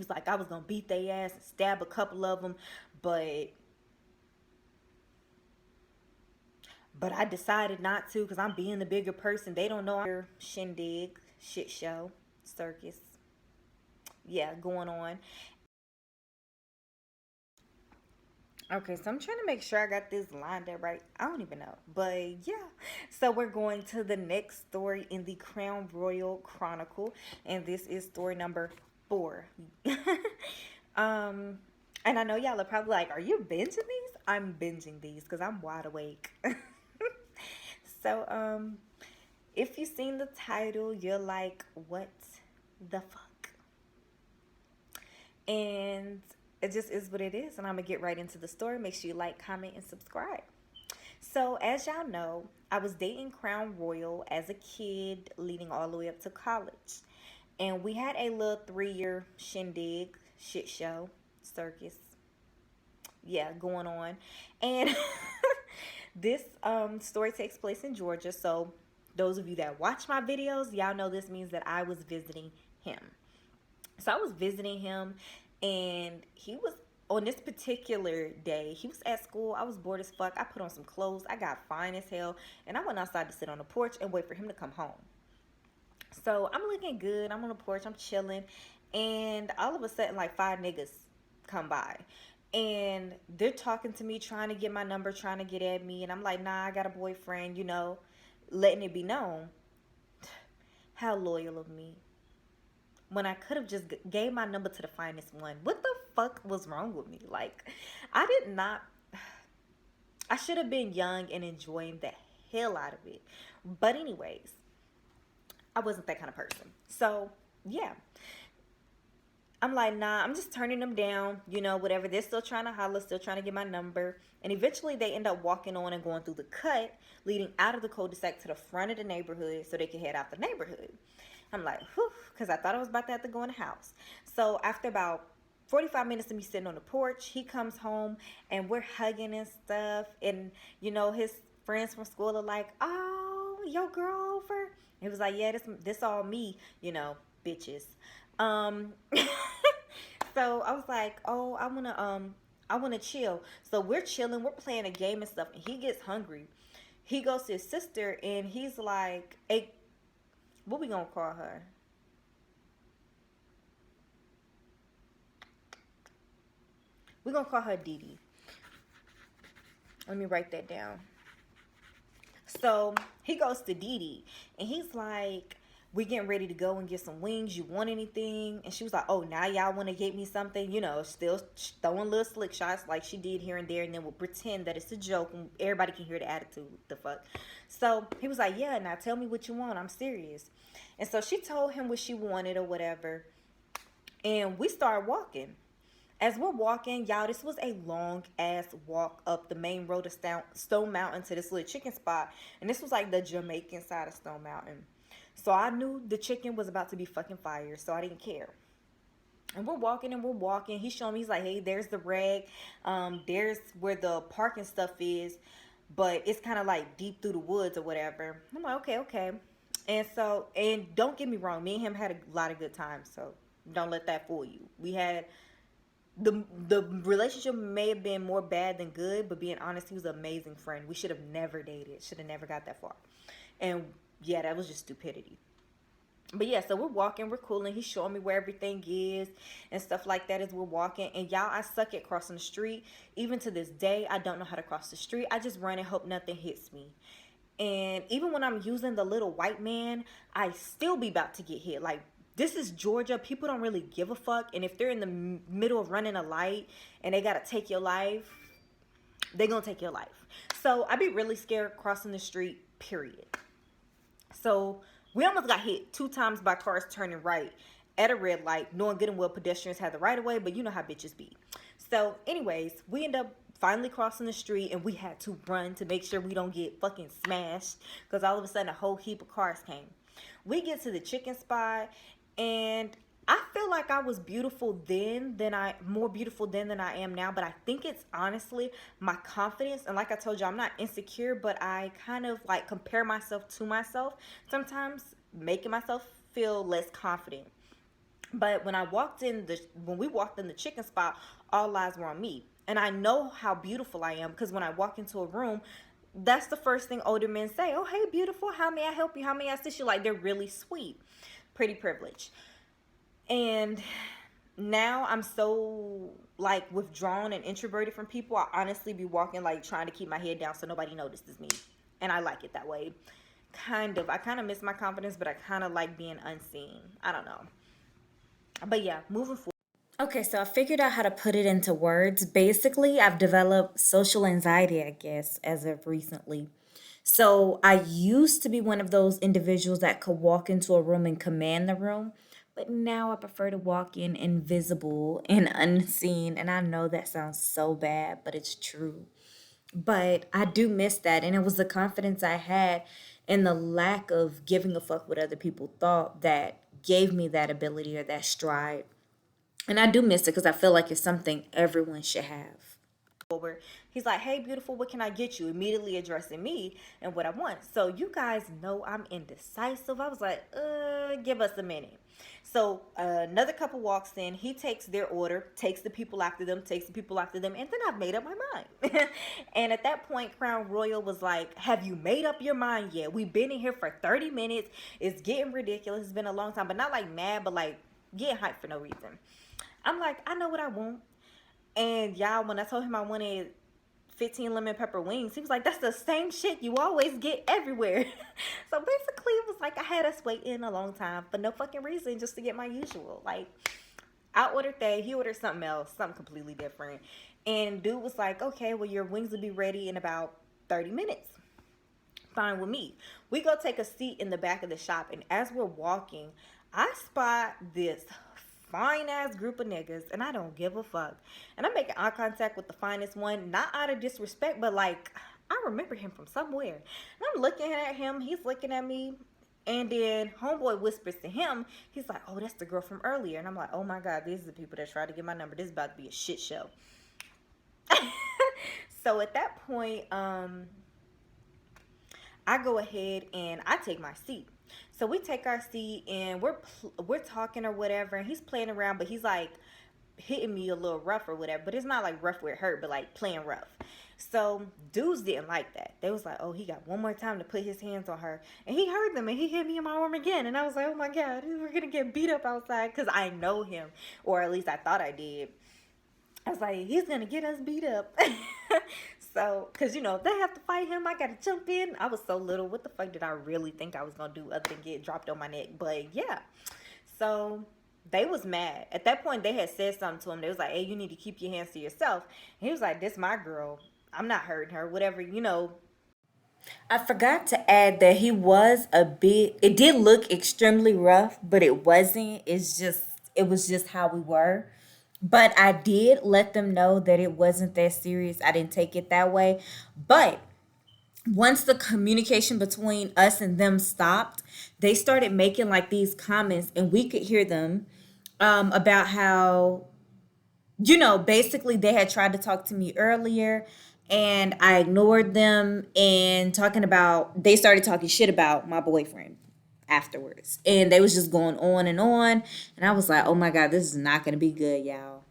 was like, I was gonna beat their ass and stab a couple of them, but I decided not to because I'm being the bigger person. They don't know I'm shindig, shit show, circus, yeah, going on. Okay, so I'm trying to make sure I got this lined up right. I don't even know. But yeah. So we're going to the next story in the Crown Royal Chronicle. And this is story number 4. um and I know y'all are probably like, are you binging these? I'm binging these because I'm wide awake. So if you've seen the title, you're like, what the fuck? And it just is what it is. And I'm going to get right into the story. Make sure you like, comment, and subscribe. So, as y'all know, I was dating Crown Royal as a kid, leading all the way up to college. And we had a little 3-year shindig, shit show, circus, yeah, going on. And this story takes place in Georgia. So, those of you that watch my videos, y'all know this means that I was visiting him. So I was visiting him, and he was on this particular day. He was at school. I was bored as fuck. I put on some clothes. I got fine as hell, and I went outside to sit on the porch and wait for him to come home. So I'm looking good. I'm on the porch. I'm chilling, and all of a sudden, like 5 niggas come by, and they're talking to me, trying to get my number, trying to get at me, and I'm like, nah, I got a boyfriend. Letting it be known. How loyal of me, when I could have just gave my number to the finest one. What the fuck was wrong with me? Like, I did not. I should have been young and enjoying the hell out of it. But anyways, I wasn't that kind of person. So yeah, I'm like, nah, I'm just turning them down, whatever. They're still trying to holler, still trying to get my number. And eventually they end up walking on and going through the cut, leading out of the cul-de-sac to the front of the neighborhood so they can head out the neighborhood. I'm like, whew, because I thought I was about to have to go in the house. So after about 45 minutes of me sitting on the porch, he comes home and we're hugging and stuff. And, his friends from school are like, oh, your girl over? He was like, yeah, this all me, bitches. Um, so I was like, oh, I wanna chill. So we're chilling, we're playing a game and stuff, and he gets hungry. He goes to his sister and he's like, hey, what we gonna call her? We're gonna call her Dee Dee. Let me write that down. So he goes to Dee Dee and he's like, we getting ready to go and get some wings. You want anything? And she was like, oh, now y'all want to get me something? Still throwing little slick shots like she did here and there. And then we'll pretend that it's a joke and everybody can hear the attitude. The fuck? So he was like, yeah, now tell me what you want. I'm serious. And so she told him what she wanted or whatever. And we started walking. As we're walking, y'all, this was a long ass walk up the main road of Stone Mountain to this little chicken spot. And this was like the Jamaican side of Stone Mountain. So I knew the chicken was about to be fucking fire, so I didn't care. And we're walking and we're walking. He's showing me, he's like, hey, there's the rag. There's where the parking stuff is, but it's kind of like deep through the woods or whatever. I'm like, okay, okay. And so, and don't get me wrong, me and him had a lot of good times, so don't let that fool you. We had the relationship may have been more bad than good, but being honest, he was an amazing friend. We should have never dated. Should have never got that far. And yeah, that was just stupidity. But yeah, so we're walking, we're cooling. He's showing me where everything is and stuff like that as we're walking. And y'all, I suck at crossing the street. Even to this day, I don't know how to cross the street. I just run and hope nothing hits me. And even when I'm using the little white man, I still be about to get hit. Like, this is Georgia. People don't really give a fuck. And if they're in the middle of running a light and they got to take your life, they're going to take your life. So I be really scared crossing the street, period. So we almost got hit 2 times by cars turning right at a red light, knowing good and well pedestrians have the right of way, but you know how bitches be. So anyways, we end up finally crossing the street and we had to run to make sure we don't get fucking smashed because all of a sudden a whole heap of cars came. We get to the chicken spot and I feel like I was beautiful then more beautiful then than I am now, but I think it's honestly my confidence. And like I told you, I'm not insecure, but I kind of like compare myself to myself sometimes, making myself feel less confident. But when we walked in the chicken spot, all eyes were on me. And I know how beautiful I am because when I walk into a room, that's the first thing older men say. Oh, hey, beautiful. How may I help you? How may I assist you? Like, they're really sweet. Pretty privileged. And now I'm so like withdrawn and introverted from people. I honestly be walking like trying to keep my head down so nobody notices me. And I like it that way. I kind of miss my confidence, but I kind of like being unseen. I don't know. But yeah, moving forward. Okay, so I figured out how to put it into words. Basically, I've developed social anxiety, I guess, as of recently. So I used to be one of those individuals that could walk into a room and command the room, but now I prefer to walk in invisible and unseen. And I know that sounds so bad, but it's true. But I do miss that. And it was the confidence I had and the lack of giving a fuck what other people thought that gave me that ability or that stride. And I do miss it because I feel like it's something everyone should have. Forward. He's like, hey, beautiful, what can I get you? Immediately addressing me and what I want. So you guys know I'm indecisive. I was like, give us a minute. So another couple walks in. He takes their order, takes the people after them, and then I've made up my mind. And at that point, Crown Royal was like, have you made up your mind yet? We've been in here for 30 minutes. It's getting ridiculous. It's been a long time, but not like mad, but like getting hyped for no reason. I'm like, I know what I want. And y'all, when I told him I wanted 15 lemon pepper wings, he was like, that's the same shit you always get everywhere. So basically, it was like I had us waiting a long time for no fucking reason just to get my usual. Like, I ordered that. He ordered something else, something completely different. And dude was like, okay, well, your wings will be ready in about 30 minutes. Fine with me. We go take a seat in the back of the shop. And as we're walking, I spot this fine ass group of niggas and I don't give a fuck. And I'm making eye contact with the finest one, not out of disrespect, but like I remember him from somewhere. And I'm looking at him, he's looking at me, and then homeboy whispers to him, he's like, oh, that's the girl from earlier. And I'm like, oh my God, these are the people that tried to get my number. This is about to be a shit show. So at that point, I go ahead and I take my seat. So we take our seat and we're talking or whatever, and he's playing around, but he's like hitting me a little rough or whatever. But it's not like rough where it hurt, but like playing rough. So dudes didn't like that. They was like, oh, he got one more time to put his hands on her, and he heard them and he hit me in my arm again. And I was like, oh my God, we're gonna get beat up outside because I know him, or at least I thought I did. I was like, he's gonna get us beat up. So, cause you know they have to fight him. I gotta jump in. I was so little. What the fuck did I really think I was gonna do other than get dropped on my neck? But yeah. So they was mad. At that point, they had said something to him. They was like, hey, you need to keep your hands to yourself. And he was like, this my girl. I'm not hurting her. Whatever, you know. I forgot to add that he was a bit, it did look extremely rough, but it wasn't. It was just how we were. But I did let them know that it wasn't that serious. I didn't take it that way. But once the communication between us and them stopped, they started making like these comments, and we could hear them about how, basically they had tried to talk to me earlier and I ignored them, and they started talking shit about my boyfriend afterwards. And they was just going on and on. And I was like, oh my God, this is not going to be good, y'all.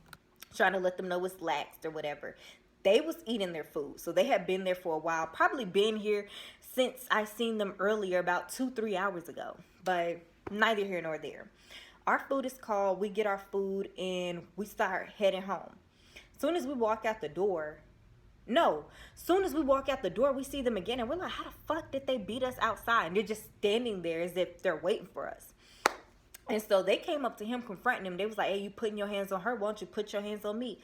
Trying to let them know it's laxed or whatever. They was eating their food. So they had been there for a while. Probably been here since I seen them earlier, about 2-3 hours ago. But neither here nor there. Our food is called. We get our food and we start heading home. Soon as we walk out the door, we see them again and we're like, how the fuck did they beat us outside? And they're just standing there as if they're waiting for us. And so they came up to him, confronting him. They was like, hey, you putting your hands on her, why don't you put your hands on me?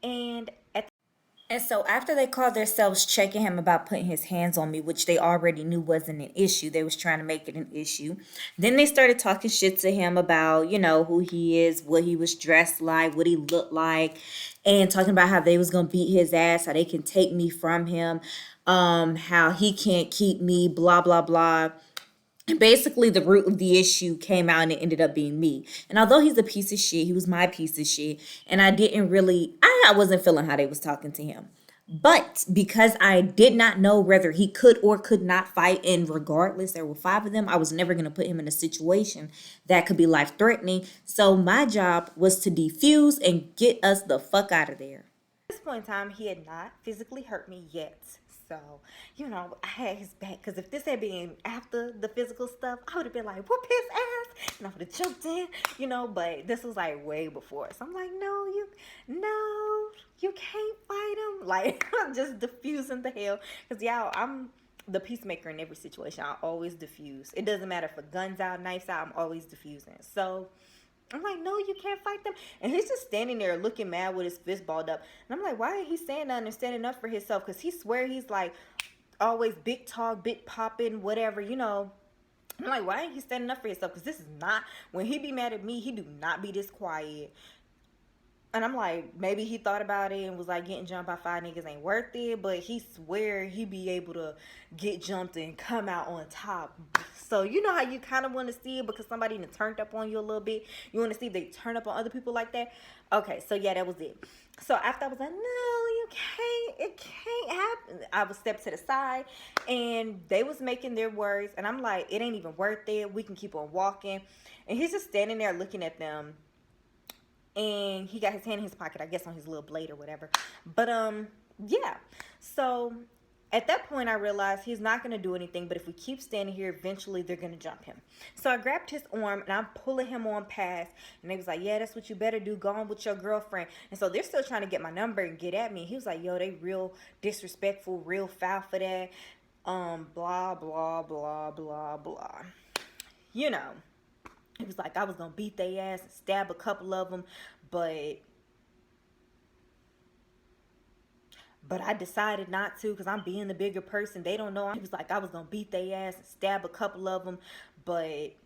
And so after they called themselves checking him about putting his hands on me, which they already knew wasn't an issue, they was trying to make it an issue. Then they started talking shit to him about, who he is, what he was dressed like, what he looked like, and talking about how they was going to beat his ass, how they can take me from him, how he can't keep me, blah, blah, blah. And basically, the root of the issue came out and it ended up being me. And although he's a piece of shit, he was my piece of shit. And I wasn't feeling how they was talking to him. But because I did not know whether he could or could not fight, and regardless, there were 5 of them, I was never going to put him in a situation that could be life threatening. So my job was to defuse and get us the fuck out of there. At this point in time, he had not physically hurt me yet. So, I had his back. Because if this had been after the physical stuff, I would have been like, whoop his ass. And I would have jumped in, But this was like way before. So I'm like, no, you can't fight him. Like, I'm just diffusing the hell. Because, y'all, I'm the peacemaker in every situation. I always diffuse. It doesn't matter if a gun's out, knife's out, I'm always diffusing. So I'm like, no, you can't fight them. And he's just standing there looking mad with his fist balled up. And I'm like, why ain't he standing standing up for himself? Because he swear he's like always big talk, big popping, whatever, I'm like, why ain't he standing up for himself? Because this is not, when he be mad at me, he do not be this quiet. And I'm like, maybe he thought about it and was like, getting jumped by 5 niggas ain't worth it. But he swear he be able to get jumped and come out on top. So you know how you kind of want to see it because somebody done turned up on you a little bit. You want to see if they turn up on other people like that. Okay, so yeah, that was it. So after I was like, no, you can't. It can't happen. I would step to the side and they was making their words. And I'm like, it ain't even worth it. We can keep on walking. And he's just standing there looking at them. And he got his hand in his pocket, I guess on his little blade or whatever. But, yeah. So, at that point, I realized he's not going to do anything. But if we keep standing here, eventually they're going to jump him. So, I grabbed his arm and I'm pulling him on past. And they was like, yeah, that's what you better do. Go on with your girlfriend. And so, they're still trying to get my number and get at me. He was like, yo, they real disrespectful, real foul for that. Blah, blah, blah, blah, blah. It was like I was going to beat their ass and stab a couple of them. But I decided not to because I'm being the bigger person. They don't know. It was like I was going to beat their ass and stab a couple of them. But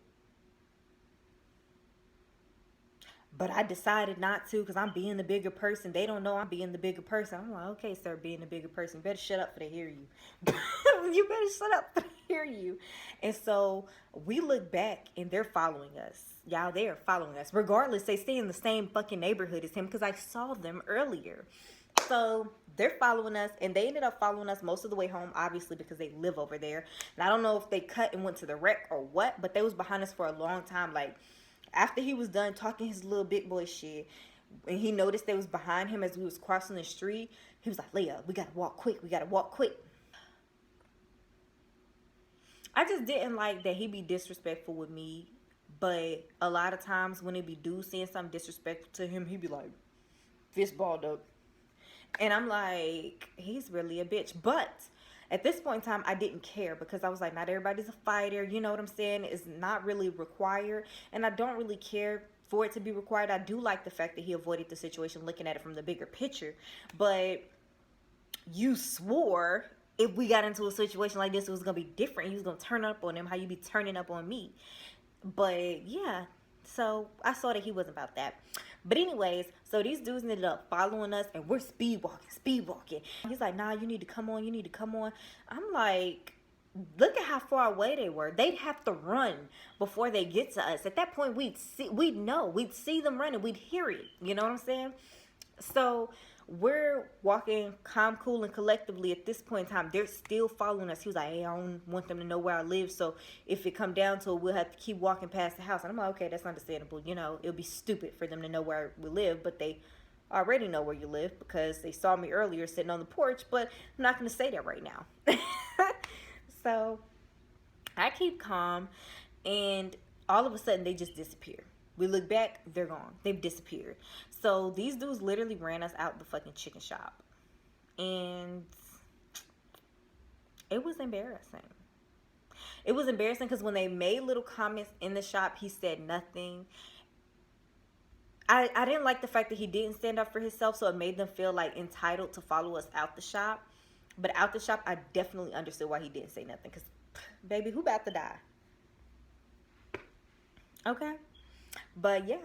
I decided not to because I'm being the bigger person. They don't know I'm being the bigger person. I'm like, okay, sir, being the bigger person. You better shut up for they hear you. You better shut up for they hear you. And so we look back and they're following us. Y'all, they are following us. Regardless, they stay in the same fucking neighborhood as him because I saw them earlier. So they're following us and they ended up following us most of the way home, obviously, because they live over there. And I don't know if they cut and went to the wreck or what, but they was behind us for a long time. Like, after he was done talking his little big boy shit, and he noticed they was behind him as we was crossing the street, he was like, Leah, we gotta walk quick. We gotta walk quick. I just didn't like that he be disrespectful with me. But a lot of times when it be dude saying something disrespectful to him, he be like, fist balled up. And I'm like, he's really a bitch. But at this point in time, I didn't care because I was like, not everybody's a fighter. You know what I'm saying? It's not really required. And I don't really care for it to be required. I do like the fact that he avoided the situation, looking at it from the bigger picture. But you swore if we got into a situation like this, it was going to be different. He was going to turn up on him how you be turning up on me. But yeah, so I saw that he wasn't about that. But anyways, so these dudes ended up following us and we're speed walking. He's like, nah, you need to come on. I'm like, look at how far away they were. They'd have to run before they get to us. At that point, we'd see them running. We'd hear it. You know what I'm saying? So we're walking calm, cool, and collectively. At this point in time, they're still following us. He was like, hey, I don't want them to know where I live, so if it come down to it, we'll have to keep walking past the house. And I'm like, okay, that's understandable. It'll be stupid for them to know where we live, but they already know where you live because they saw me earlier sitting on the porch, but I'm not going to say that right now. So I keep calm, and all of a sudden, they just disappear. We look back, they're gone. They've disappeared. So these dudes literally ran us out the fucking chicken shop. And it was embarrassing. It was embarrassing because when they made little comments in the shop, he said nothing. I didn't like the fact that he didn't stand up for himself, so it made them feel like entitled to follow us out the shop. But out the shop, I definitely understood why he didn't say nothing. Because, baby, who about to die? Okay. But yeah,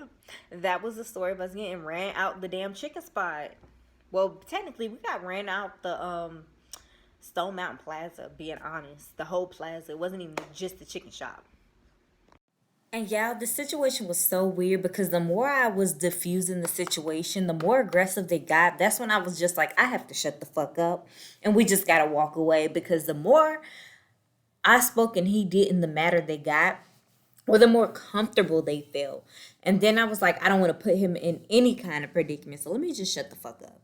that was the story of us getting ran out the damn chicken spot. Well, technically, we got ran out the Stone Mountain Plaza, being honest. The whole plaza. It wasn't even just the chicken shop. And y'all, the situation was so weird because the more I was diffusing the situation, the more aggressive they got. That's when I was just like, I have to shut the fuck up. And we just gotta walk away because the more I spoke and he didn't, the madder they got, or the more comfortable they felt. And then I was like, I don't want to put him in any kind of predicament. So let me just shut the fuck up.